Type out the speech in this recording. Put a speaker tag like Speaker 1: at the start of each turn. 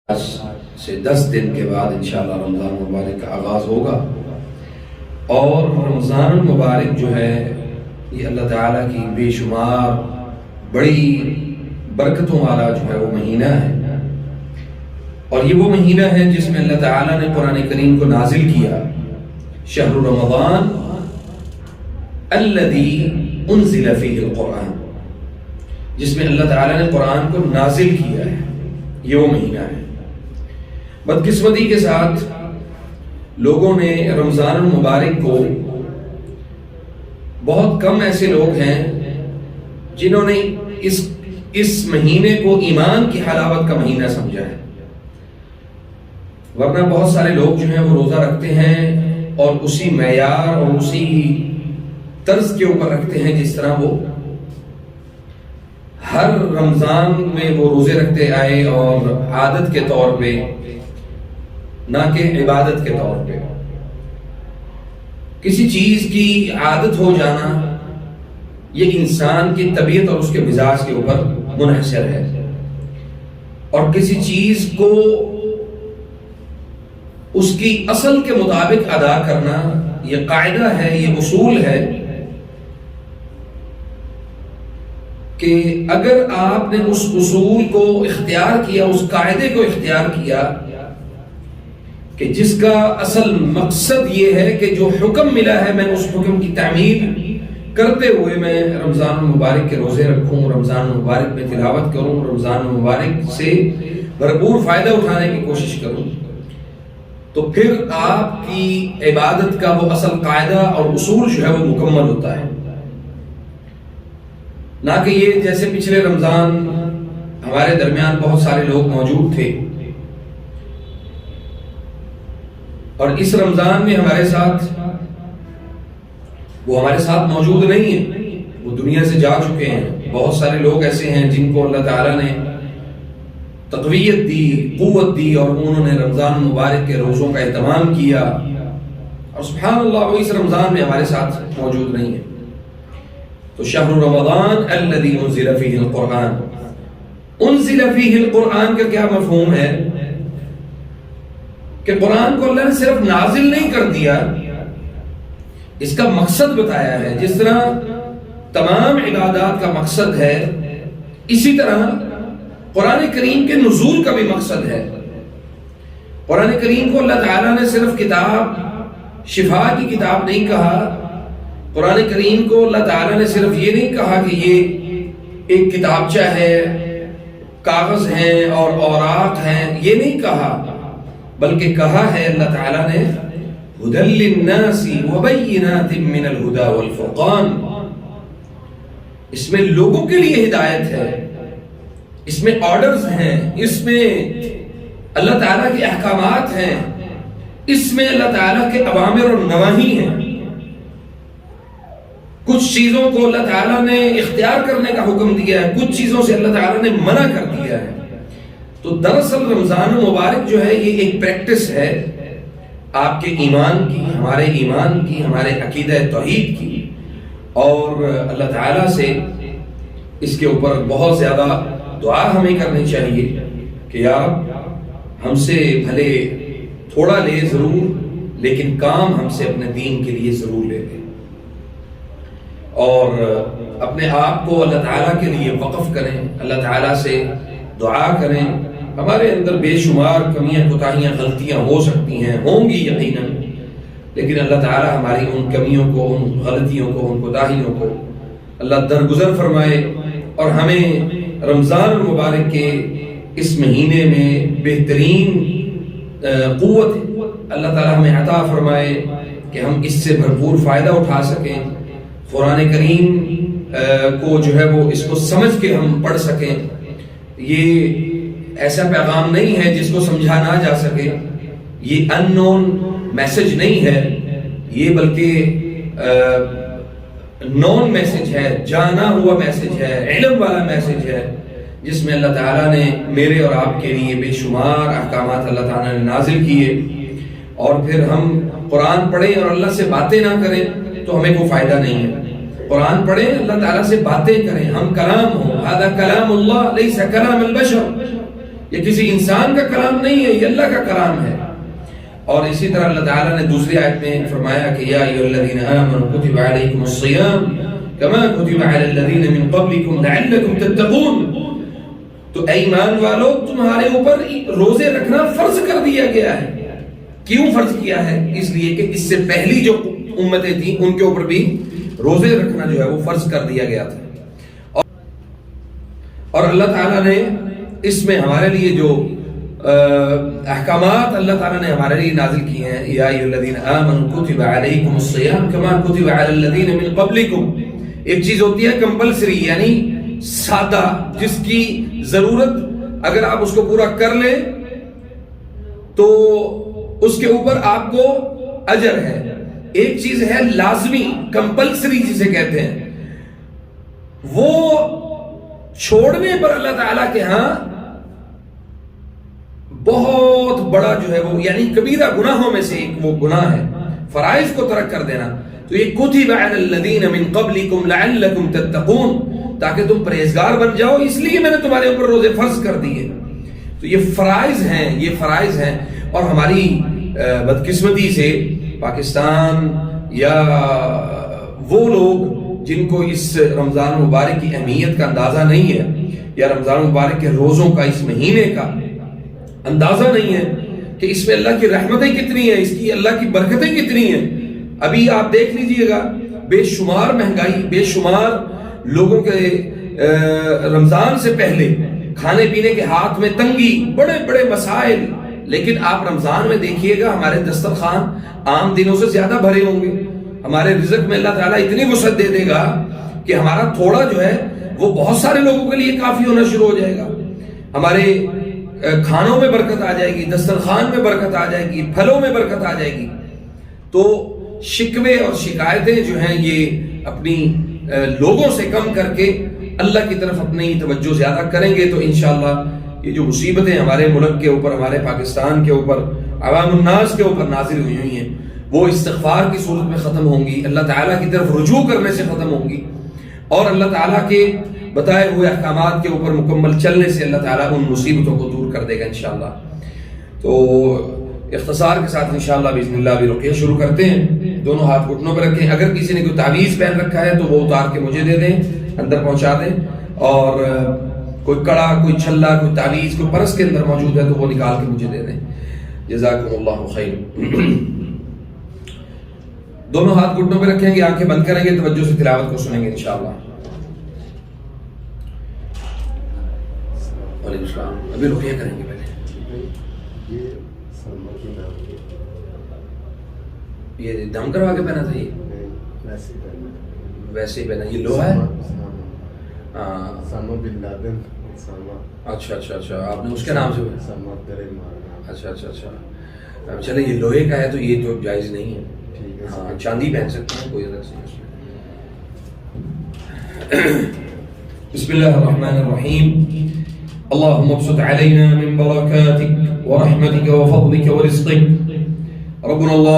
Speaker 1: آج سے 10 دن کے بعد انشاءاللہ رمضان المبارک کا آغاز ہوگا، اور رمضان المبارک جو ہے یہ اللہ تعالیٰ کی بے شمار بڑی برکتوں والا جو ہے وہ مہینہ ہے، اور یہ وہ مہینہ ہے جس میں اللہ تعالیٰ نے قرآن کریم کو نازل کیا۔ شہر رمضان الذی انزل فیہ القرآن، جس میں اللہ تعالیٰ نے قرآن کو نازل کیا ہے، یہ وہ مہینہ ہے۔ بدقسمتی کے ساتھ لوگوں نے رمضان المبارک کو، بہت کم ایسے لوگ ہیں جنہوں نے اس مہینے کو ایمان کی حلاوت کا مہینہ سمجھا ہے، ورنہ بہت سارے لوگ جو ہیں وہ روزہ رکھتے ہیں اور اسی معیار اور اسی طرز کے اوپر رکھتے ہیں جس طرح وہ ہر رمضان میں وہ روزے رکھتے آئے، اور عادت کے طور پہ نہ کہ عبادت کے طور پہ۔ کسی چیز کی عادت ہو جانا یہ انسان کی طبیعت اور اس کے مزاج کے اوپر منحصر ہے، اور کسی چیز کو اس کی اصل کے مطابق ادا کرنا یہ قاعدہ ہے، یہ اصول ہے کہ اگر آپ نے اس اصول کو اختیار کیا، اس قاعدے کو اختیار کیا کہ جس کا اصل مقصد یہ ہے کہ جو حکم ملا ہے میں اس حکم کی تعمیل کرتے ہوئے میں رمضان المبارک کے روزے رکھوں، رمضان المبارک میں تلاوت کروں، رمضان المبارک سے بھرپور فائدہ اٹھانے کی کوشش کروں، تو پھر آپ کی عبادت کا وہ اصل قاعدہ اور اصول جو ہے وہ مکمل ہوتا ہے۔ نہ کہ یہ جیسے پچھلے رمضان ہمارے درمیان بہت سارے لوگ موجود تھے، اور اس رمضان میں ہمارے ساتھ موجود نہیں ہیں، وہ دنیا سے جا چکے ہیں۔ بہت سارے لوگ ایسے ہیں جن کو اللہ تعالیٰ نے تقویت دی، قوت دی، اور انہوں نے رمضان مبارک کے روزوں کا اہتمام کیا، اور سبحان اللہ وہ اس رمضان میں ہمارے ساتھ موجود نہیں ہیں۔ تو شہر رمضان الذی انزل فیہ القرآن، انزل فیہ القرآن کا کیا مفہوم ہے کہ قرآن کو اللہ نے صرف نازل نہیں کر دیا، اس کا مقصد بتایا ہے۔ جس طرح تمام عبادات کا مقصد ہے، اسی طرح قرآن کریم کے نزول کا بھی مقصد ہے۔ قرآن کریم کو اللہ تعالیٰ نے صرف کتاب، شفا کی کتاب نہیں کہا، قرآن کریم کو اللہ تعالیٰ نے صرف یہ نہیں کہا کہ یہ ایک کتابچہ ہے، کاغذ ہیں اور اوراق ہیں، یہ نہیں کہا، بلکہ کہا ہے اللہ تعالیٰ نے ہدی للناس وبینات من الہدی والفرقان، اس میں لوگوں کے لیے ہدایت ہے، اس میں آرڈرز ہیں، اس میں اللہ تعالیٰ کے احکامات ہیں، اس میں اللہ تعالیٰ کے اوامر اور نواہی ہیں۔ کچھ چیزوں کو اللہ تعالیٰ نے اختیار کرنے کا حکم دیا ہے، کچھ چیزوں سے اللہ تعالیٰ نے منع کر دیا ہے۔ تو دراصل رمضان المبارک جو ہے یہ ایک پریکٹس ہے آپ کے ایمان کی، ہمارے ایمان کی، ہمارے عقیدہ توحید کی، اور اللہ تعالیٰ سے اس کے اوپر بہت زیادہ دعا ہمیں کرنی چاہیے کہ یا ہم سے بھلے تھوڑا لے ضرور، لیکن کام ہم سے اپنے دین کے لیے ضرور لے لیں، اور اپنے آپ کو اللہ تعالیٰ کے لیے وقف کریں، اللہ تعالیٰ سے دعا کریں۔ ہمارے اندر بے شمار کمیاں، کوتاہیاں، غلطیاں ہو سکتی ہیں، ہوں گی یقیناً، لیکن اللہ تعالیٰ ہماری ان کمیوں کو، ان غلطیوں کو، ان کوتاہیوں کو اللہ درگزر فرمائے، اور ہمیں رمضان المبارک کے اس مہینے میں بہترین قوت اللہ تعالیٰ ہمیں عطا فرمائے کہ ہم اس سے بھرپور فائدہ اٹھا سکیں، قرآن کریم کو جو ہے وہ اس کو سمجھ کے ہم پڑھ سکیں۔ یہ ایسا پیغام نہیں ہے جس کو سمجھا نہ جا سکے، یہ ان نون میسج نہیں ہے، یہ بلکہ نون میسج ہے، جانا ہوا میسج ہے، علم والا میسج ہے، جس میں اللہ تعالیٰ نے میرے اور آپ کے لیے بے شمار احکامات اللہ تعالیٰ نے نازل کیے، اور پھر ہم قرآن پڑھیں اور اللہ سے باتیں نہ کریں تو ہمیں کوئی فائدہ نہیں ہے۔ قرآن پڑھیں، اللہ تعالیٰ سے باتیں کریں، ہم کلام ہوں، ھذا کلام اللہ لیس کلام البشر، یہ کسی انسان کا کلام نہیں ہے، یہ اللہ کا کلام ہے۔ اور اسی طرح اللہ تعالیٰ نے دوسری آیت میں فرمایا کہ یا ایھا الذین آمنوا کتب علیکم الصیام کما کتب علی الذین من قبلکم لعلکم تتقون، تو اے ایمان والو تمہارے اوپر روزے رکھنا فرض کر دیا گیا ہے۔ کیوں فرض کیا ہے؟ اس لیے کہ اس سے پہلی جو امتیں تھیں ان کے اوپر بھی روزے رکھنا جو ہے وہ فرض کر دیا گیا تھا۔ اور اللہ تعالیٰ نے اس میں ہمارے لیے جو احکامات اللہ تعالیٰ نے ہمارے لیے نازل کیے ہیں، یا ایھا الذین آمنوا کتب علیکم الصیام کما کتب علی الذین من قبلکم، ایک چیز ہوتی ہے کمپلسری یعنی سادہ، جس کی ضرورت اگر آپ اس کو پورا کر لیں تو اس کے اوپر آپ کو اجر ہے۔ ایک چیز ہے لازمی کمپلسری جسے کہتے ہیں، وہ چھوڑنے پر اللہ تعالیٰ کے ہاں بہت بڑا جو ہے وہ یعنی کبیرہ گناہوں میں سے ایک وہ گناہ ہے، فرائض کو ترک کر دینا۔ تو یہ کتب علی الذین من قبلکم لعلکم تتقون، تاکہ تم پرہیزگار بن جاؤ، اس لیے میں نے تمہارے اوپر روزے فرض کر دیے۔ تو یہ فرائض ہیں، یہ فرائض ہیں۔ اور ہماری بدقسمتی سے پاکستان یا وہ لوگ جن کو اس رمضان مبارک کی اہمیت کا اندازہ نہیں ہے، یا رمضان مبارک کے روزوں کا اس مہینے کا اندازہ نہیں ہے کہ اس میں اللہ کی رحمتیں کتنی ہیں، اس کی اللہ کی برکتیں کتنی ہیں۔ ابھی آپ دیکھ لیجئے گا بے شمار مہنگائی، بے شمار لوگوں کے رمضان سے پہلے کھانے پینے کے ہاتھ میں تنگی، بڑے بڑے مسائل، لیکن آپ رمضان میں دیکھیے گا ہمارے دسترخوان عام دنوں سے زیادہ بھرے ہوں گے، ہمارے رزق میں اللہ تعالیٰ اتنی وسعت دے دے گا کہ ہمارا تھوڑا جو ہے وہ بہت سارے لوگوں کے لیے کافی ہونا شروع ہو جائے گا، ہمارے کھانوں میں برکت آ جائے گی، دسترخوان میں برکت آ جائے گی، پھلوں میں برکت آ جائے گی۔ تو شکوے اور شکایتیں جو ہیں یہ اپنی لوگوں سے کم کر کے اللہ کی طرف اپنی توجہ زیادہ کریں گے تو انشاءاللہ یہ جو مصیبتیں ہمارے ملک کے اوپر، ہمارے پاکستان کے اوپر، عوام الناس کے اوپر نازل ہوئی ہوئی ہیں، وہ استغفار کی صورت میں ختم ہوں گی، اللہ تعالیٰ کی طرف رجوع کرنے سے ختم ہوں گی، اور اللہ تعالیٰ کے بتائے ہوئے احکامات کے اوپر مکمل چلنے سے اللہ تعالیٰ ان مصیبتوں کو دور کر دے گا انشاءاللہ۔ تو اختصار کے ساتھ انشاءاللہ بسم اللہ بھی رقیہ شروع کرتے ہیں۔ دونوں ہاتھ گھٹنوں پہ رکھیں، اگر کسی نے کوئی تعویذ پہن رکھا ہے تو وہ اتار کے مجھے دے دیں، اندر پہنچا دیں، اور کوئی کڑا، کوئی چھلا، کوئی تعویذ، کوئی پرس کے اندر موجود ہے تو وہ نکال کے مجھے دے دیں۔ جزاکم اللہ خیر۔ دونوں ہاتھ گھٹنوں پہ رکھیں گے، آنکھیں بند کریں گے، توجہ سے تلاوت کو سنیں گے انشاءاللہ۔ وعلیکم السلام۔ ابھی رقیہ کریں گے پہلے۔ یہ دم کروا کے پہنا تھا، یہ ویسے ہی پہنا، یہ لو ہے۔ اچھا اچھا اچھا، آپ نے اس کے نام سے، اچھا اچھا اچھا، چلے یہ لوہے کا ہے تو یہ تو جائز نہیں ہے، ہاں چاندی پہن سکتے ہیں، کوئی غرض نہیں۔ بسم اللہ الرحمن الرحیم۔ اللهم ابسط علينا من بركاتك ورحمتك وفضلك ورزقك ربنا الله